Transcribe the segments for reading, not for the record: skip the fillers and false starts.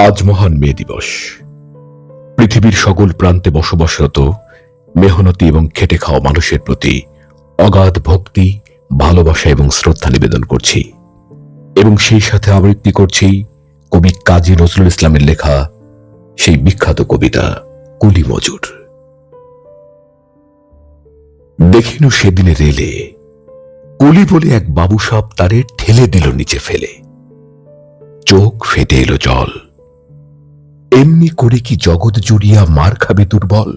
আজ মহান মে দিবস। পৃথিবীর সকল প্রান্তে বসবাসরত মেহনতি এবং খেটে খাওয়া মানুষের প্রতি অগাধ ভক্তি, ভালোবাসা এবং শ্রদ্ধা নিবেদন করছি এবং সেই সাথে আবৃত্তি করছি কবি কাজী নজরুল ইসলামের লেখা সেই বিখ্যাত কবিতা কুলি মজুর। দেখিনু সেদিনে রেলে কুলি বলে এক বাবু সাপ তারে ঠেলে দিল নিচে ফেলে, চোখ ফেটে এলো জল। এমনি করে কি জগৎ জুড়িয়া মার খাবে দুর্বল?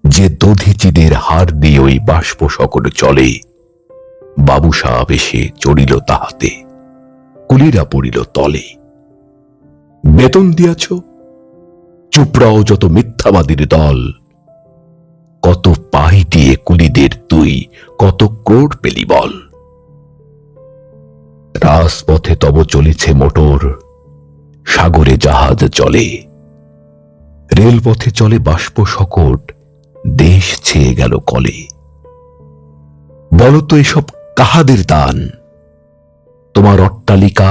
যে দধিচিদের হার দিয়ে ওই বাষ্প সকল চলে, বাবু সাপ এসে চড়িল তাহাতে, কুলিরা পড়িল তলে। বেতন দিয়াছ, চুপড়াও যত মিথ্যাবাদীর দল। কত পাই দিয়ে কুলিদের তুই কত ক্রোড় পেলি বল। রাজপথে তব চলেছে মোটর, সাগরে জাহাজ চলে। রেলপথে চলে বাষ্প সকট, দেশ ছেয়ে গেল কলে। বলতো এসব কাহাদের দান? তোমার অট্টালিকা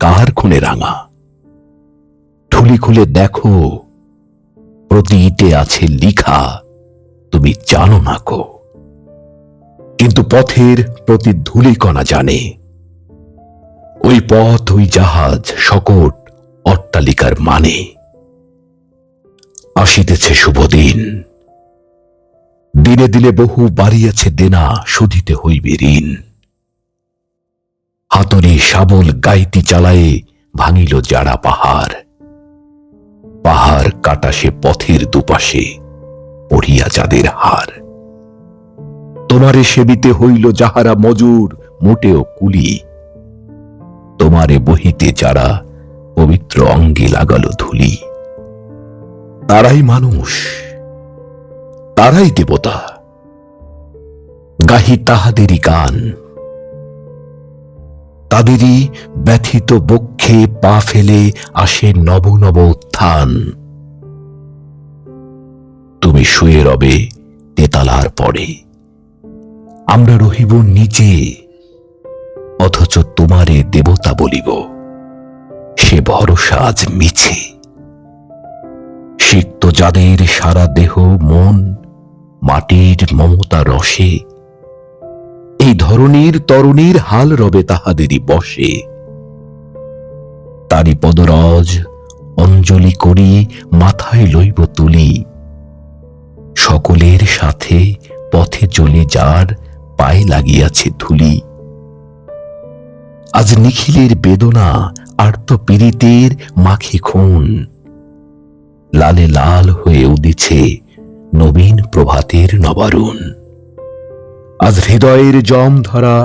কাহার খুনে রাঙা? ঠুলি খুলে দেখো, প্রতি ইটে আছে লিখা, তুমি জানো না কো। কিন্তু পথের প্রতি ধূলিকণা জানে, ওই পথ ওই জাহাজ সকট অট্টালিকার মানে। আসিতেছে শুভ দিন, দিনে দিনে বহু বাড়িয়াছে দেনা, শুধিতে হইবে ঋণ। হাতুড়ি শাবল গাইতি চালায়ে ভাঙিল যারা পাহাড়। পাহাড় কাটা সে পথের দুপাশে পড়িয়া যাদের হার। তোমারে সেবিতে হইল যাহারা মজুর, মোটেও কুলি। তোমারে বহিতে যারা পবিত্র অঙ্গে লাগালো ধুলি। তারাই মানুষ, তারাই দেবতা, গাহি তাহাদেরই গান। তাদেরই ব্যথিত বক্ষে পা ফেলে আসে নব নব উত্থান। তুমি শুয়ে রবে তেতালার পরে, আমরা রহিব নিচে, অথচ তোমারে দেবতা বলিব, সে ভরসা আজ মিছে। সিক্ত যাদের সারা দেহ মন মাটির মমতা রসে, এই ধরনীর তরুণীর হাল রবে তাহাদেরই বসে। তারি পদরজ অঞ্জলি করি মাথায় লইব তুলি, সকলের সাথে পথে চলে যার পায়ে লাগিয়াছে ধুলি। আজ নিখিলের বেদনা আর্ত পীড়িতের মাখে খুন, লালে লাল হয়ে উদিছে নবীন প্রভাতের নবারুণ। আজ হৃদয়ের জম ধরা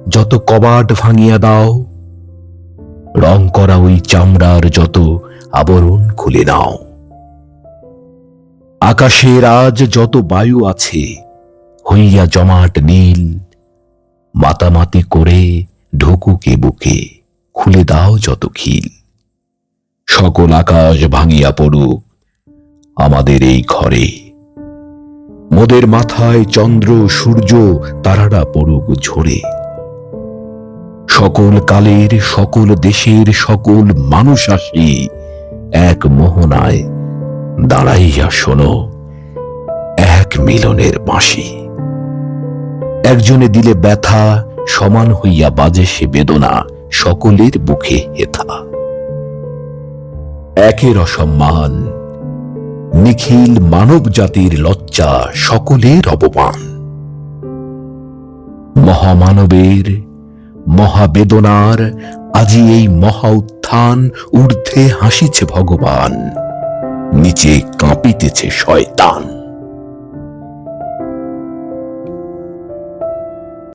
যত কবাট ভাঙিয়া দাও, রং করা ওই চামড়ার যত আবরণ খুলে নাও। আকাশের আজ যত বায়ু আছে হইয়া জমাট নীল, মাতামাতি করে ঢুকুকে বুকে খুলে দাও যত খিল। সকল আকাশ ভাঙিয়া পড়ুক আমাদের এই ঘরে, মোদের মাথায় চন্দ্র সূর্য তারারা পড়ুক ঝরে। সকল কালের সকল দেশের সকল মানুষ আসি এক মোহনায় দাঁড়াইয়া শোনো এক মিলনের বাঁশি। একজনে দিলে ব্যথা সমান হইয়া বাজে সে বেদনা সকলের বুকে হেথা। একের অসম্মান নিখিল মানব জাতির লজ্জা সকলের অপমান। মহামানবের মহাবেদনার আজি এই মহা উত্থান, ঊর্ধ্বে হাসিছে ভগবান, নিচে কাঁপিতেছে শয়তান।